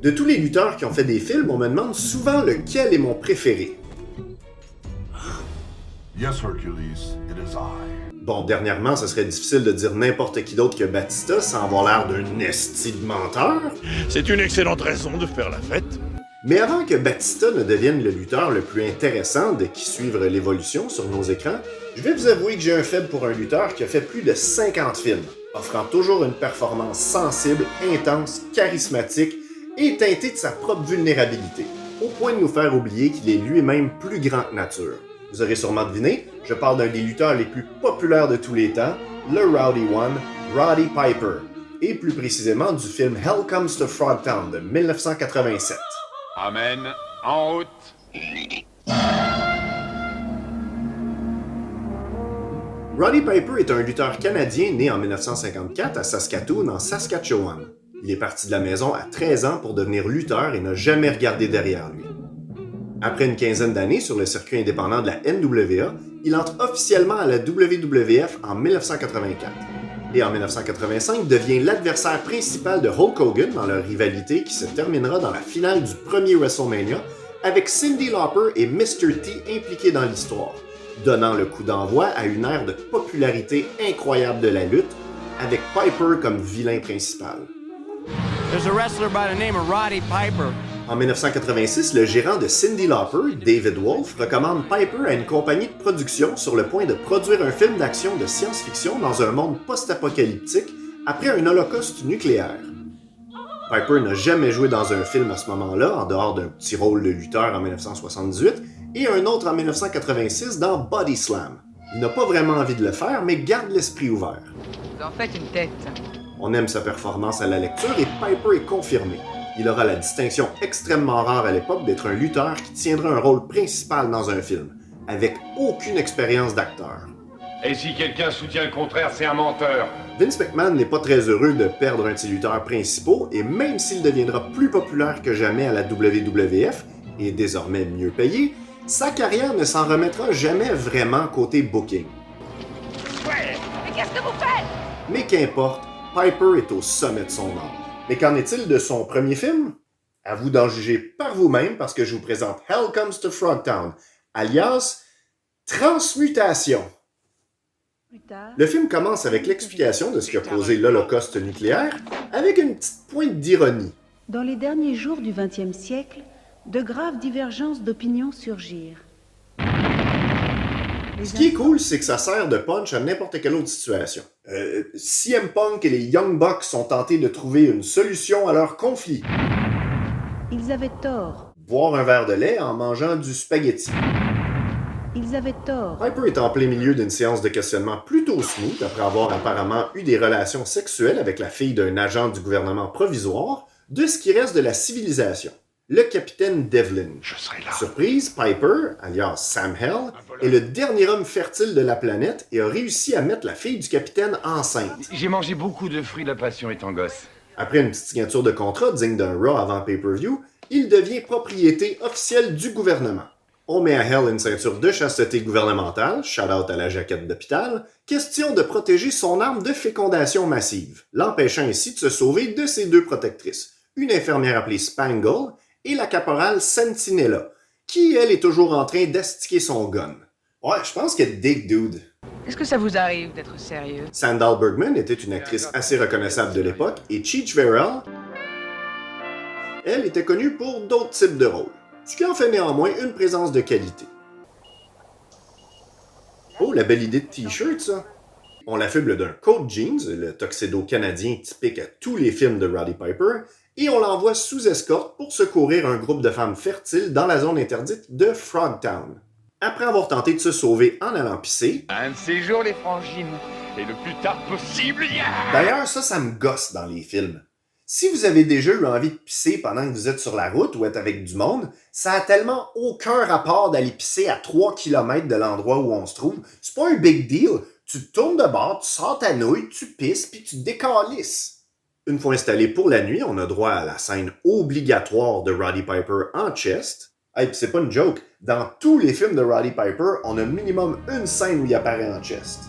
De tous les lutteurs qui ont fait des films, on me demande souvent lequel est mon préféré. Yes, Hercules, it is I. Bon, dernièrement, ce serait difficile de dire n'importe qui d'autre que Batista sans avoir l'air d'un esti de menteur. C'est une excellente raison de faire la fête. Mais avant que Batista ne devienne le lutteur le plus intéressant de qui suivre l'évolution sur nos écrans, je vais vous avouer que j'ai un faible pour un lutteur qui a fait plus de 50 films, offrant toujours une performance sensible, intense, charismatique et teintée de sa propre vulnérabilité, au point de nous faire oublier qu'il est lui-même plus grand que nature. Vous aurez sûrement deviné, je parle d'un des lutteurs les plus populaires de tous les temps, le Rowdy One, Roddy Piper, et plus précisément du film Hell Comes to Frogtown de 1987. Amen. En route. Roddy Piper est un lutteur canadien né en 1954 à Saskatoon, en Saskatchewan. Il est parti de la maison à 13 ans pour devenir lutteur et n'a jamais regardé derrière lui. Après une quinzaine d'années sur le circuit indépendant de la NWA, il entre officiellement à la WWF en 1984. Et en 1985 devient l'adversaire principal de Hulk Hogan dans leur rivalité qui se terminera dans la finale du premier WrestleMania avec Cyndi Lauper et Mr. T impliqués dans l'histoire, donnant le coup d'envoi à une ère de popularité incroyable de la lutte avec Piper comme vilain principal. There's a wrestler by the name of Roddy Piper. En 1986, le gérant de Cyndi Lauper, David Wolf, recommande Piper à une compagnie de production sur le point de produire un film d'action de science-fiction dans un monde post-apocalyptique après un holocauste nucléaire. Piper n'a jamais joué dans un film à ce moment-là, en dehors d'un petit rôle de lutteur en 1978 et un autre en 1986 dans Body Slam. Il n'a pas vraiment envie de le faire, mais garde l'esprit ouvert. Vous en faites une tête. On aime sa performance à la lecture et Piper est confirmé. Il aura la distinction extrêmement rare à l'époque d'être un lutteur qui tiendra un rôle principal dans un film, avec aucune expérience d'acteur. Et si quelqu'un soutient le contraire, c'est un menteur. Vince McMahon n'est pas très heureux de perdre un de ses lutteurs principaux et même s'il deviendra plus populaire que jamais à la WWF et désormais mieux payé, sa carrière ne s'en remettra jamais vraiment côté booking. Ouais, mais qu'est-ce que vous faites? Mais qu'importe, Piper est au sommet de son art. Mais qu'en est-il de son premier film? À vous d'en juger par vous-même parce que je vous présente Hell Comes to Frogtown, alias Transmutation. Le film commence avec l'explication de ce qui a causé l'Holocauste nucléaire, avec une petite pointe d'ironie. Dans les derniers jours du XXe siècle, de graves divergences d'opinion surgirent. Ce qui est cool, c'est que ça sert de punch à n'importe quelle autre situation. CM Punk et les Young Bucks sont tentés de trouver une solution à leur conflit. Ils avaient tort. Boire un verre de lait en mangeant du spaghetti. Ils avaient tort. Piper est en plein milieu d'une séance de questionnement plutôt smooth après avoir apparemment eu des relations sexuelles avec la fille d'un agent du gouvernement provisoire de ce qui reste de la civilisation, le capitaine Devlin. Je serai là. Surprise, Piper, alias Sam Hell, est le dernier homme fertile de la planète et a réussi à mettre la fille du capitaine enceinte. J'ai mangé beaucoup de fruits de la passion étant gosse. Après une petite signature de contrat digne d'un Raw avant pay-per-view, il devient propriété officielle du gouvernement. On met à Hell une ceinture de chasteté gouvernementale, shout-out à la jaquette d'hôpital, question de protéger son arme de fécondation massive, l'empêchant ainsi de se sauver de ses deux protectrices, une infirmière appelée Spangle et la caporale Sentinella, qui, elle, est toujours en train d'astiquer son gun. Ouais, je pense qu'elle dig, dude. Est-ce que ça vous arrive d'être sérieux? Sandal Bergman était une actrice assez reconnaissable de l'époque et Cheech Verrell, elle, était connue pour d'autres types de rôles, ce qui en fait néanmoins une présence de qualité. Oh, la belle idée de t-shirt, ça! On l'affuble d'un coat jeans, le tuxedo canadien typique à tous les films de Roddy Piper, et on l'envoie sous escorte pour secourir un groupe de femmes fertiles dans la zone interdite de Frogtown. Après avoir tenté de se sauver en allant pisser... Un de ces jours, les frangines. Et le plus tard possible, D'ailleurs, ça me gosse dans les films. Si vous avez déjà eu envie de pisser pendant que vous êtes sur la route ou êtes avec du monde, ça a tellement aucun rapport d'aller pisser à 3 km de l'endroit où on se trouve. C'est pas un big deal. Tu te tournes de bord, tu sors ta nouille, tu pisses, puis tu te décalisses. Une fois installé pour la nuit, on a droit à la scène obligatoire de Roddy Piper en chest. Hey, pis c'est pas une joke. Dans tous les films de Roddy Piper, on a minimum une scène où il apparaît en chest.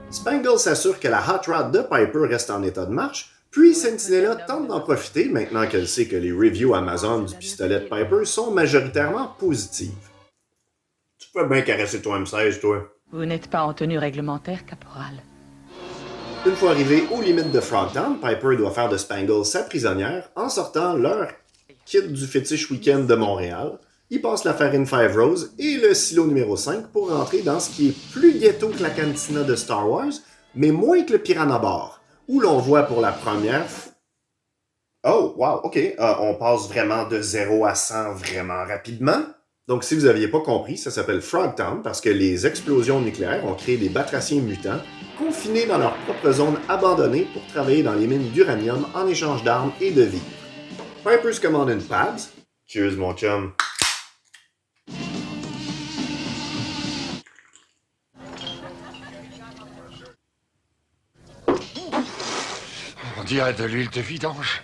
Spangle s'assure que la hot rod de Piper reste en état de marche, Puis Sentinella tente d'en profiter maintenant qu'elle sait que les reviews Amazon du pistolet de Piper sont majoritairement positives. Tu peux bien caresser ton M16, toi. Vous n'êtes pas en tenue réglementaire, caporal. Une fois arrivé aux limites de Frogtown, Piper doit faire de Spangle sa prisonnière en sortant leur kit du fétiche week-end de Montréal. Il passe la farine Five Rose et le silo numéro 5 pour rentrer dans ce qui est plus ghetto que la cantina de Star Wars, mais moins que le Piranha Bar, où l'on voit pour la première fois... Oh, wow, ok, on passe vraiment de 0 à 100 vraiment rapidement. Donc, si vous n'aviez pas compris, ça s'appelle Frogtown parce que les explosions nucléaires ont créé des batraciens mutants confinés dans leur propre zone abandonnée pour travailler dans les mines d'uranium en échange d'armes et de vivres. Piper se commande une Pabs. Cheers, mon chum. On dirait de l'huile de vidange.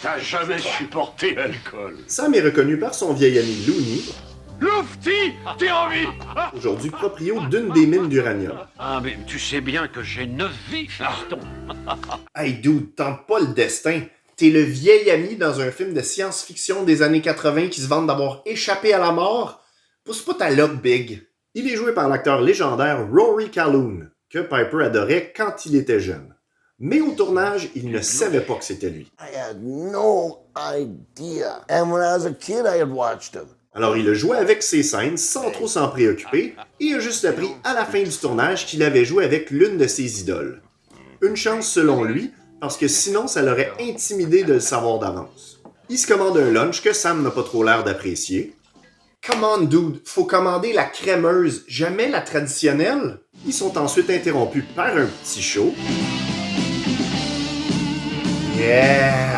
T'as jamais supporté l'alcool. Sam est reconnu par son vieil ami Looney, Loufti, t'es en vie. aujourd'hui proprio d'une des mines d'uranium. Ah, mais tu sais bien que j'ai 9 vies, Farton. Hey dude, tente pas le destin. T'es le vieil ami dans un film de science-fiction des années 80 qui se vante d'avoir échappé à la mort. Pousse pas ta loque, Big. Il est joué par l'acteur légendaire Rory Calhoun, que Piper adorait quand il était jeune. Mais au tournage, il ne savait pas que c'était lui. I had no idea. And when I was a kid, I had watched him. Alors il a joué avec ses scènes sans trop s'en préoccuper et a juste appris à la fin du tournage qu'il avait joué avec l'une de ses idoles. Une chance selon lui, parce que sinon ça l'aurait intimidé de le savoir d'avance. Il se commande un lunch que Sam n'a pas trop l'air d'apprécier. Come on dude, faut commander la crémeuse, jamais la traditionnelle. Ils sont ensuite interrompus par un petit show. Yeah!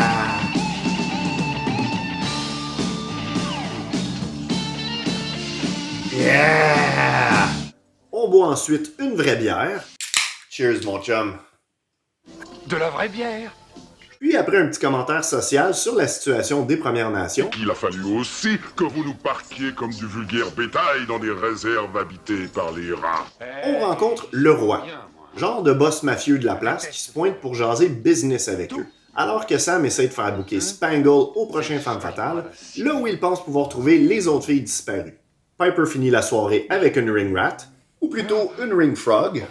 Yeah! On boit ensuite une vraie bière. Cheers, mon chum. De la vraie bière. Puis après un petit commentaire social sur la situation des Premières Nations, Il a fallu aussi que vous nous parquiez comme du vulgaire bétail dans des réserves habitées par les rats. on rencontre le roi, genre de boss mafieux de la place qui se pointe pour jaser business avec eux. Alors que Sam essaie de faire booker Spangle au prochain Femme Fatale, là où il pense pouvoir trouver les autres filles disparues. Piper finit la soirée avec une ring rat, ou plutôt une ring frog.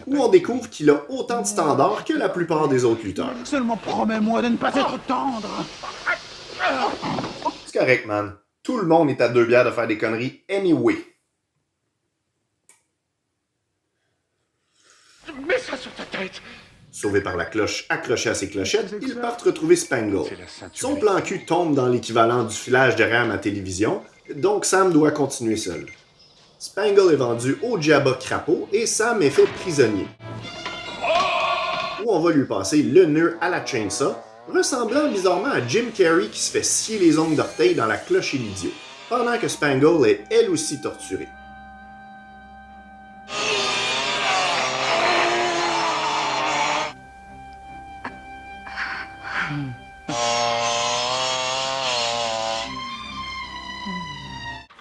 Où on découvre qu'il a autant de standards que la plupart des autres lutteurs. Seulement promets-moi de ne pas être tendre. C'est correct, man. Tout le monde est à 2 bières de faire des conneries anyway. Mets ça sur ta tête. Sauvé par la cloche accrochée à ses clochettes, ils partent retrouver Spangle. Son plan cul tombe dans l'équivalent du filage de RAM à télévision, donc Sam doit continuer seul. Spangle est vendu au Jabba Crapaud et Sam est fait prisonnier. Où on va lui passer le nœud à la chainsaw, ressemblant bizarrement à Jim Carrey qui se fait scier les ongles d'orteil dans la cloche et l'idiot, pendant que Spangle est elle aussi torturée.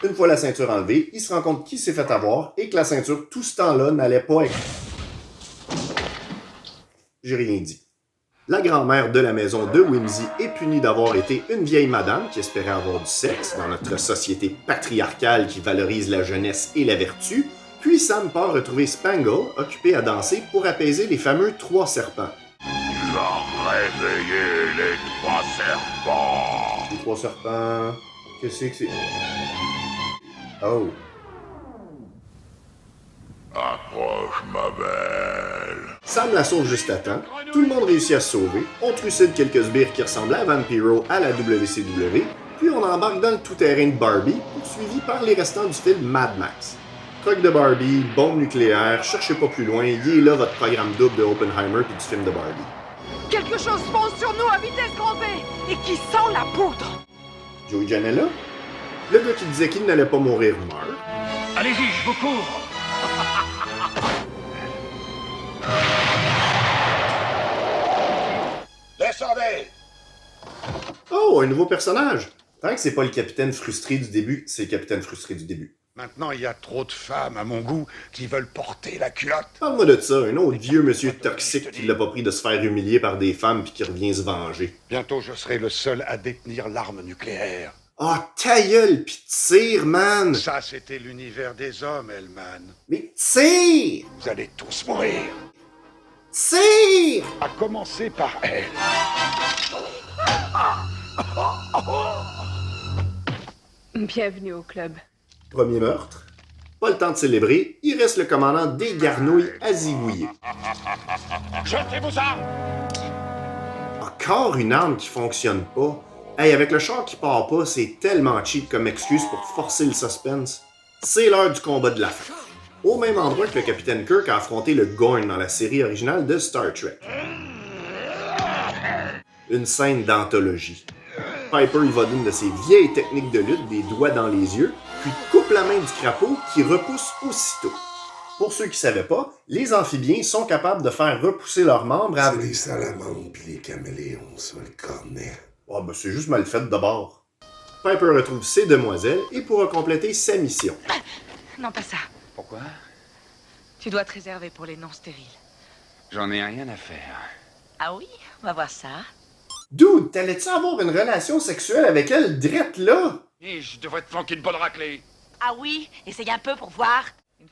Une fois la ceinture enlevée, il se rend compte qu'il s'est fait avoir et que la ceinture, tout ce temps-là, n'allait pas être... J'ai rien dit. La grand-mère de la maison de Whimsy est punie d'avoir été une vieille madame qui espérait avoir du sexe dans notre société patriarcale qui valorise la jeunesse et la vertu, puis Sam part retrouver Spangle, occupé à danser pour apaiser les fameux 3 serpents. Il a réveillé les 3 serpents. Les 3 serpents... Qu'est-ce que c'est? Oh. Approche, ma belle. Sam la sauve juste à temps, tout le monde réussit à se sauver, on trucide quelques sbires qui ressemblent à Vampiro à la WCW, puis on embarque dans le tout-terrain de Barbie, poursuivi par les restants du film Mad Max. Truc de Barbie, bombe nucléaire, cherchez pas plus loin, il est là votre programme double de Oppenheimer puis du film de Barbie. Quelque chose fonce sur nous à vitesse grand V et qui sent la poudre. Joey Janela? Le gars qui disait qu'il n'allait pas mourir meurt. Allez-y, je vous cours. Descendez. Oh, un nouveau personnage! Tant que c'est pas le capitaine frustré du début, c'est le capitaine frustré du début. Maintenant, il y a trop de femmes, à mon goût, qui veulent porter la culotte. Parle-moi de ça, un autre vieux monsieur toxique qui l'a pas pris de se faire humilier par des femmes puis qui revient se venger. Bientôt, je serai le seul à détenir l'arme nucléaire. Ah, ta gueule, pis tire, man! Ça, c'était l'univers des hommes, Hellman. Mais tire! Vous allez tous mourir. Tire! À commencer par elle. Bienvenue au club. Premier meurtre. Pas le temps de célébrer, il reste le commandant des garnouilles à zigouiller. Jetez vos armes! Encore une arme qui fonctionne pas. Hey, avec le char qui part pas, c'est tellement cheap comme excuse pour forcer le suspense. C'est l'heure du combat de la fin. Au même endroit que le capitaine Kirk a affronté le Gorn dans la série originale de Star Trek. Une scène d'anthologie. Piper y va d'une de ses vieilles techniques de lutte, des doigts dans les yeux, puis coupe la main du crapaud qui repousse aussitôt. Pour ceux qui savaient pas, les amphibiens sont capables de faire repousser leurs membres à... C'est les salamandres pis les caméléons, ça, le cornet. Oh, ben c'est juste mal fait d'abord. Piper retrouve ses demoiselles et pourra compléter sa mission. Non, pas ça. Pourquoi? Tu dois te réserver pour les non stériles. J'en ai rien à faire. Ah oui? On va voir ça. Dude, t'allais-tu avoir une relation sexuelle avec elle drette là? Et je devrais te planquer une bonne raclée. Ah oui? Essaye un peu pour voir.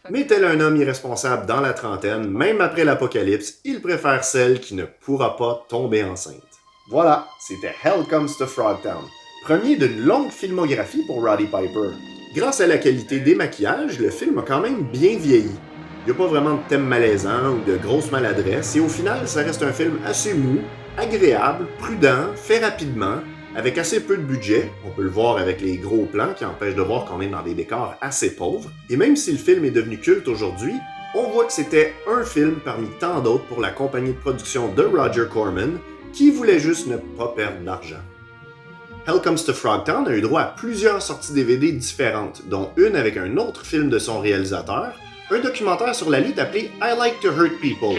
Mais tel un homme irresponsable dans la trentaine, même après l'apocalypse, il préfère celle qui ne pourra pas tomber enceinte. Voilà, c'était Hell Comes to Frogtown, premier d'une longue filmographie pour Roddy Piper. Grâce à la qualité des maquillages, le film a quand même bien vieilli. Il n'y a pas vraiment de thème malaisant ou de grosses maladresses, et au final, ça reste un film assez mou, agréable, prudent, fait rapidement, avec assez peu de budget, on peut le voir avec les gros plans qui empêchent de voir qu'on est dans des décors assez pauvres, et même si le film est devenu culte aujourd'hui, on voit que c'était un film parmi tant d'autres pour la compagnie de production de Roger Corman, qui voulait juste ne pas perdre d'argent. Hell Comes to Frogtown a eu droit à plusieurs sorties DVD différentes, dont une avec un autre film de son réalisateur, un documentaire sur la lutte appelé I Like to Hurt People.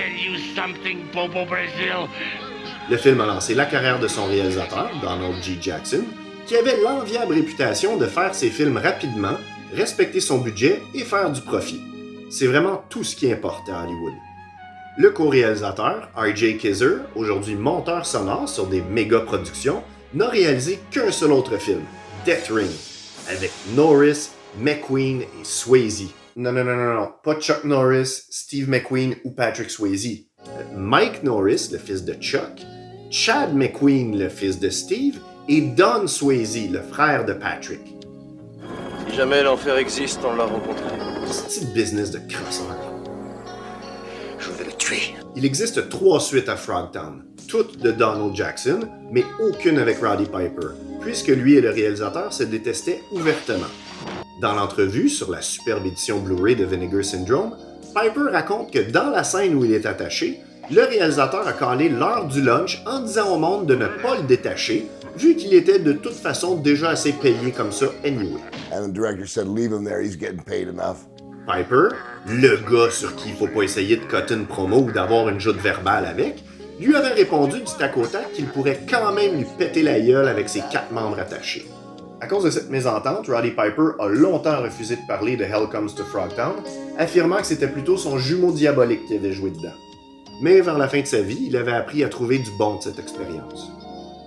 Le film a lancé la carrière de son réalisateur, Donald G. Jackson, qui avait l'enviable réputation de faire ses films rapidement, respecter son budget et faire du profit. C'est vraiment tout ce qui importe à Hollywood. Le co-réalisateur, R.J. Kizer, aujourd'hui monteur sonore sur des méga-productions, n'a réalisé qu'un seul autre film, Death Ring, avec Norris, McQueen et Swayze. Non, pas Chuck Norris, Steve McQueen ou Patrick Swayze. Mike Norris, le fils de Chuck, Chad McQueen, le fils de Steve, et Don Swayze, le frère de Patrick. Si jamais l'enfer existe, on l'a rencontré. C'est business de crosseur. Je vais le tuer. Il existe 3 suites à Frogtown, toutes de Donald Jackson, mais aucune avec Roddy Piper, puisque lui et le réalisateur se détestaient ouvertement. Dans l'entrevue sur la superbe édition Blu-ray de Vinegar Syndrome, Piper raconte que dans la scène où il est attaché, le réalisateur a calé l'heure du lunch en disant au monde de ne pas le détacher, vu qu'il était de toute façon déjà assez payé comme ça anyway. And the director said, leave him there, he's getting paid enough. Piper, le gars sur qui il faut pas essayer de coter une promo ou d'avoir une joute verbale avec, lui avait répondu du tac au tac qu'il pourrait quand même lui péter la gueule avec ses 4 membres attachés. À cause de cette mésentente, Roddy Piper a longtemps refusé de parler de Hell Comes to Frogtown, affirmant que c'était plutôt son jumeau diabolique qui avait joué dedans. Mais vers la fin de sa vie, il avait appris à trouver du bon de cette expérience.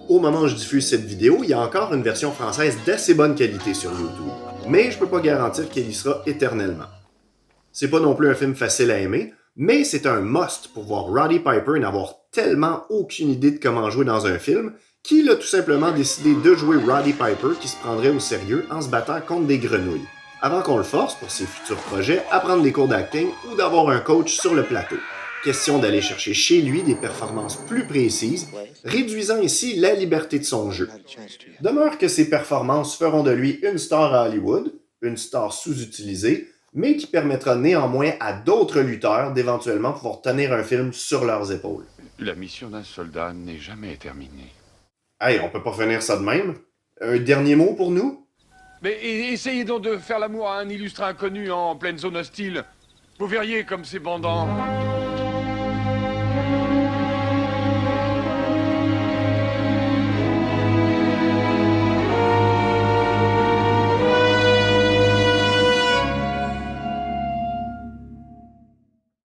Au moment où je diffuse cette vidéo, il y a encore une version française d'assez bonne qualité sur YouTube, mais je peux pas garantir qu'elle y sera éternellement. C'est pas non plus un film facile à aimer, mais c'est un must pour voir Roddy Piper n'avoir tellement aucune idée de comment jouer dans un film qu'il a tout simplement décidé de jouer Roddy Piper qui se prendrait au sérieux en se battant contre des grenouilles, avant qu'on le force pour ses futurs projets à prendre des cours d'acting ou d'avoir un coach sur le plateau. Question d'aller chercher chez lui des performances plus précises, réduisant ici la liberté de son jeu. Demeure que ces performances feront de lui une star à Hollywood, une star sous-utilisée, mais qui permettra néanmoins à d'autres lutteurs d'éventuellement pouvoir tenir un film sur leurs épaules. La mission d'un soldat n'est jamais terminée. Hey, on peut pas finir ça de même? Un dernier mot pour nous? Mais essayez donc de faire l'amour à un illustre inconnu en pleine zone hostile. Vous verriez comme c'est bandant.